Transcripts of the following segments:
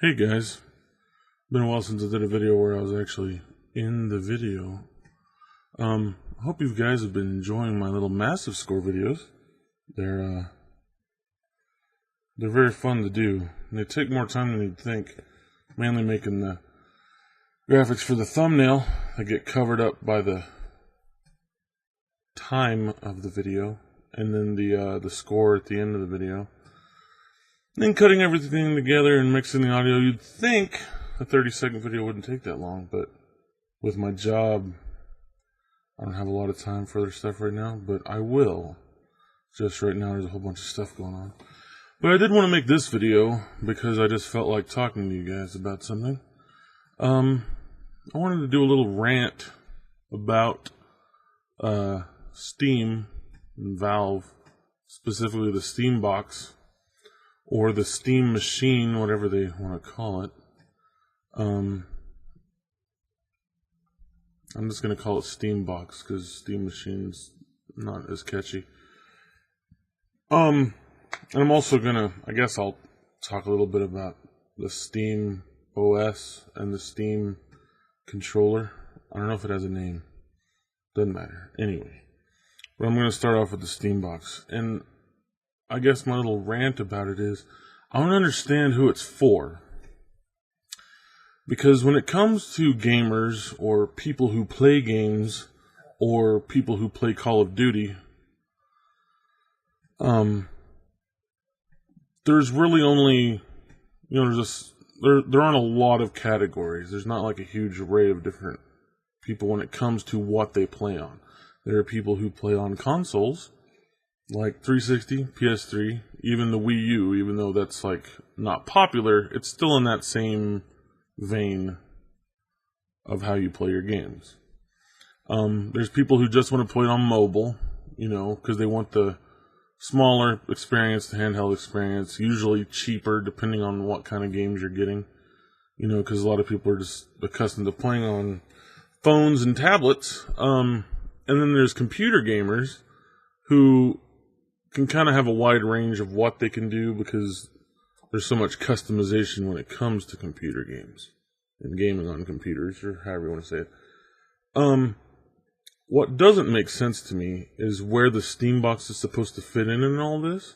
Hey guys, been a while since I did a video where I was actually in the video. I hope you guys have been enjoying my little massive score videos. They're very fun to do, and they take more time than you'd think. Mainly making the graphics for the thumbnail that get covered up by the time of the video, and then the score at the end of the video. Then cutting everything together and mixing the audio. You'd think a 30-second video wouldn't take that long, but with my job, I don't have a lot of time for other stuff right now, but I will. Just right now, there's a whole bunch of stuff going on. But I did want to make this video because I just felt like talking to you guys about something. I wanted to do a little rant about Steam and Valve, specifically the Steam box, or the Steam machine, whatever they want to call it. I'm just going to call it Steam box because Steam machine's not as catchy. And I'm also going to, I guess I'll talk a little bit about the Steam OS and the Steam controller. I don't know if it has a name. Doesn't matter. Anyway, but I'm going to start off with the Steam box. And I guess my little rant about it is, I want to understand who it's for. Because when it comes to gamers, or people who play games, or people who play Call of Duty, there's really only, there aren't a lot of categories. There's not like a huge array of different people when it comes to what they play on. There are people who play on consoles, like 360, PS3, even the Wii U, even though that's like not popular, it's still in that same vein of how you play your games. There's people who just want to play it on mobile, because they want the smaller experience, the handheld experience, usually cheaper depending on what kind of games you're getting, because a lot of people are just accustomed to playing on phones and tablets. And then there's computer gamers who can kind of have a wide range of what they can do because there's so much customization when it comes to computer games and gaming on computers, or however you want to say it. What doesn't make sense to me is where the Steam box is supposed to fit in all this.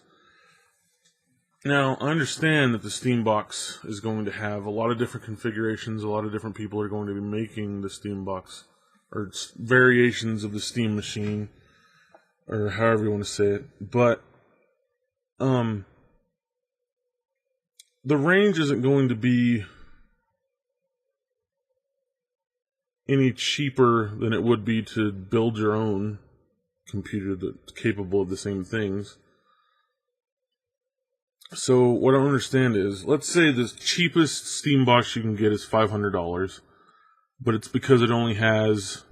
Now, I understand that the Steam box is going to have a lot of different configurations. A lot of different people are going to be making the Steam box, or variations of the Steam machine, or however you want to say it. But the range isn't going to be any cheaper than it would be to build your own computer that's capable of the same things. So what I don't understand is, let's say the cheapest Steam box you can get is $500, but it's because it only has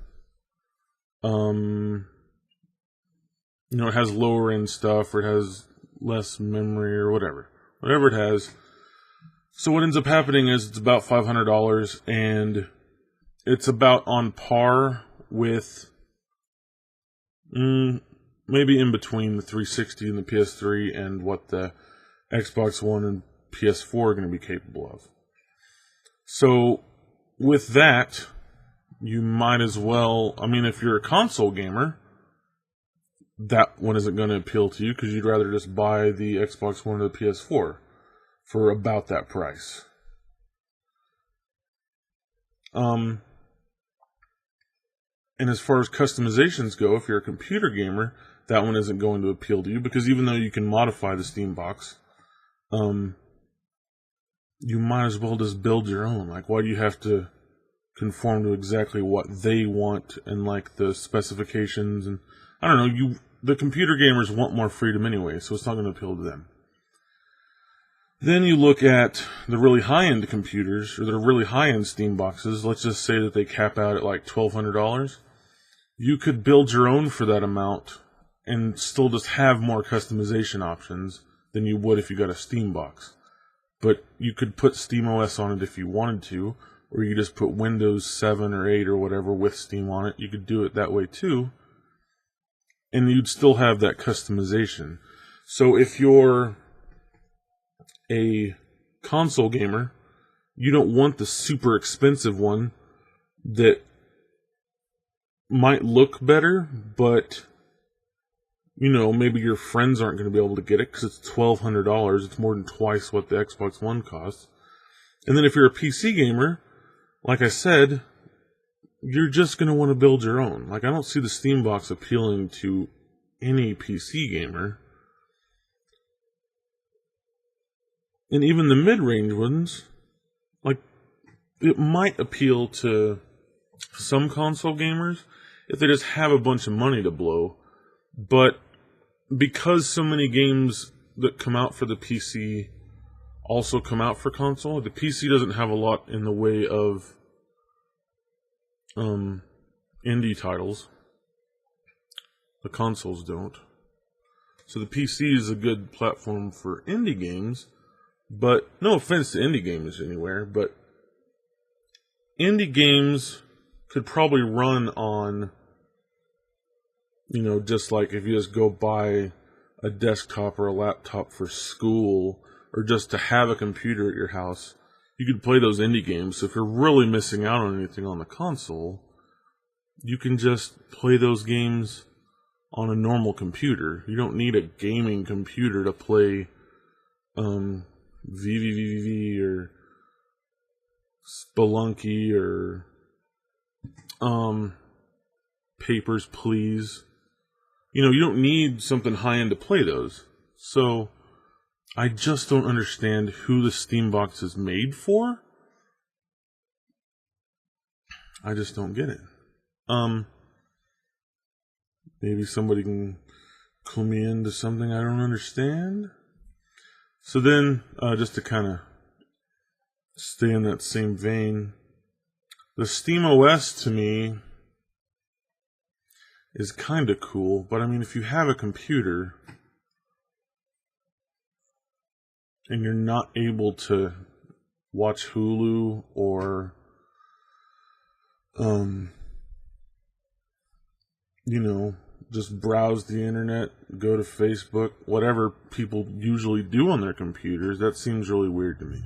it has lower end stuff, or it has less memory, or whatever it has. So what ends up happening is it's about $500, and it's about on par with maybe in between the 360 and the PS3 and what the Xbox One and PS4 are going to be capable of. So with that, you might as well, if you're a console gamer, that one isn't going to appeal to you because you'd rather just buy the Xbox One or the PS4 for about that price. And as far as customizations go, if you're a computer gamer, that one isn't going to appeal to you because even though you can modify the Steam box, you might as well just build your own. Like, why do you have to conform to exactly what they want and like the specifications? And I don't know, the computer gamers want more freedom anyway, so it's not going to appeal to them. Then you look at the really high-end computers, or the really high-end Steam boxes. Let's just say that they cap out at like $1,200. You could build your own for that amount and still just have more customization options than you would if you got a Steam box. But you could put Steam OS on it if you wanted to, or you just put Windows 7 or 8 or whatever with Steam on it. You could do it that way too, and you'd still have that customization. So if you're a console gamer you don't want the super expensive one that might look better, but maybe your friends aren't going to be able to get it because it's $1,200. It's more than twice what the Xbox One costs. And then if you're a PC gamer, like I said, you're just going to want to build your own. Like, I don't see the Steam box appealing to any PC gamer. And even the mid-range ones, like, it might appeal to some console gamers if they just have a bunch of money to blow. But because so many games that come out for the PC also come out for console, the PC doesn't have a lot in the way of indie titles. The consoles don't. So the PC is a good platform for indie games, but no offense to indie games anywhere, but indie games could probably run on, just like if you just go buy a desktop or a laptop for school or just to have a computer at your house, you could play those indie games. So if you're really missing out on anything on the console, you can just play those games on a normal computer. You don't need a gaming computer to play VVVV or Spelunky or Papers, Please. You don't need something high-end to play those. So I just don't understand who the Steam box is made for. I just don't get it. Maybe somebody can clue me into something I don't understand. So then, just to kind of stay in that same vein, the Steam OS to me is kind of cool, but I mean, if you have a computer and you're not able to watch Hulu or just browse the internet, go to Facebook, whatever people usually do on their computers, that seems really weird to me.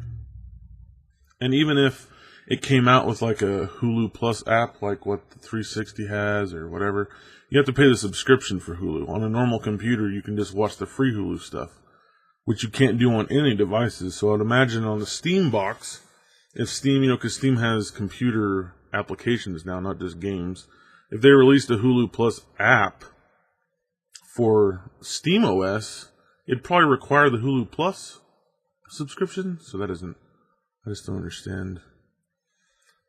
And even if it came out with like a Hulu Plus app, like what the 360 has or whatever, you have to pay the subscription for Hulu. On a normal computer, you can just watch the free Hulu stuff, which you can't do on any devices. So I'd imagine on the Steam box, if Steam, because Steam has computer applications now, not just games, if they released a Hulu Plus app for Steam OS, it'd probably require the Hulu Plus subscription. So I just don't understand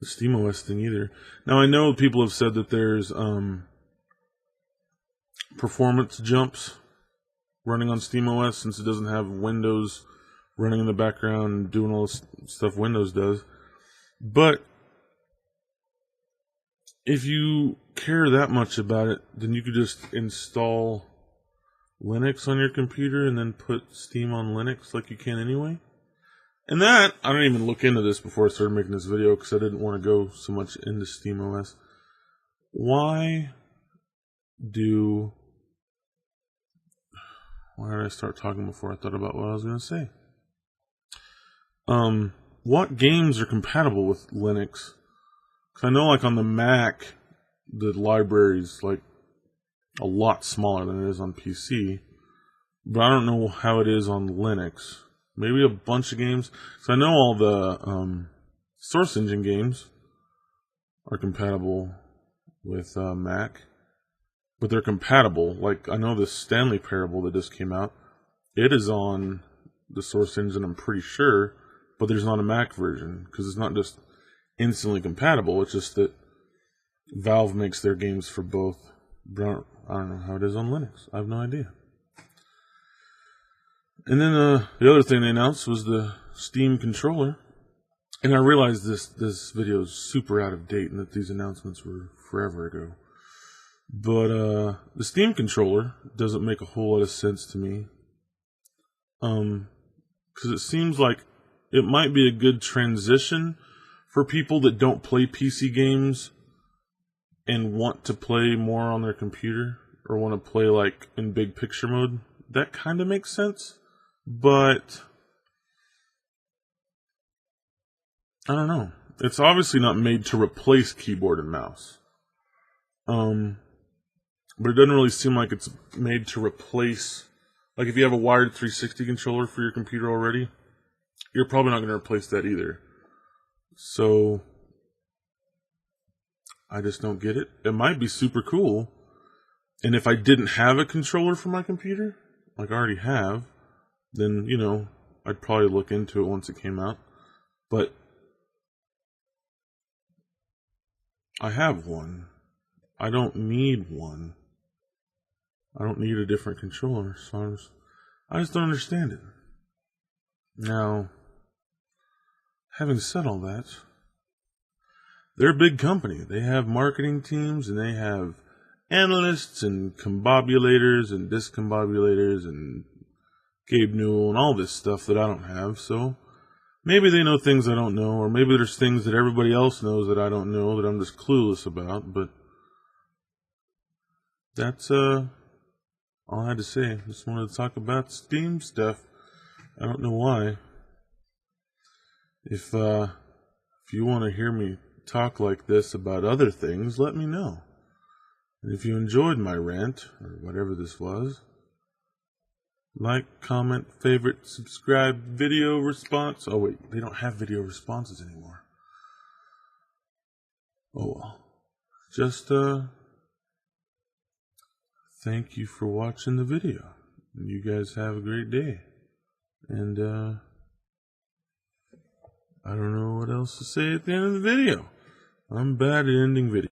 the Steam OS thing either. Now I know people have said that there's performance jumps running on Steam OS since it doesn't have Windows running in the background and doing all this stuff Windows does. But if you care that much about it, then you could just install Linux on your computer and then put Steam on Linux like you can anyway. And that, I didn't even look into this before I started making this video because I didn't want to go so much into Steam OS. Why did I start talking before I thought about what I was going to say? What games are compatible with Linux? Because I know like on the Mac, the library's like a lot smaller than it is on PC. But I don't know how it is on Linux. Maybe a bunch of games. So I know all the Source Engine games are compatible with Mac. But they're compatible. Like, I know the Stanley Parable that just came out, it is on the Source Engine, I'm pretty sure, but there's not a Mac version, because it's not just instantly compatible, it's just that Valve makes their games for both. I don't know how it is on Linux. I have no idea. And then the other thing they announced was the Steam controller. And I realized this video is super out of date and that these announcements were forever ago. But the Steam controller doesn't make a whole lot of sense to me. Because it seems like it might be a good transition for people that don't play PC games and want to play more on their computer or want to play like in big picture mode. That kind of makes sense. But I don't know. It's obviously not made to replace keyboard and mouse. But it doesn't really seem like it's made to replace... Like, if you have a wired 360 controller for your computer already, you're probably not going to replace that either. So, I just don't get it. It might be super cool. And if I didn't have a controller for my computer, like I already have, then, you know, I'd probably look into it once it came out. But I have one. I don't need one. I don't need a different controller, so I just don't understand it. Now, having said all that, they're a big company. They have marketing teams, and they have analysts and combobulators and discombobulators and Gabe Newell and all this stuff that I don't have, so maybe they know things I don't know, or maybe there's things that everybody else knows that I don't know that I'm just clueless about, but that's all I had to say. Just wanted to talk about Steam stuff. I don't know why. If you want to hear me talk like this about other things, let me know. And if you enjoyed my rant, or whatever this was, like, comment, favorite, subscribe, video response. Oh wait, they don't have video responses anymore. Oh well. Just thank you for watching the video. You guys have a great day. And I don't know what else to say at the end of the video. I'm bad at ending videos.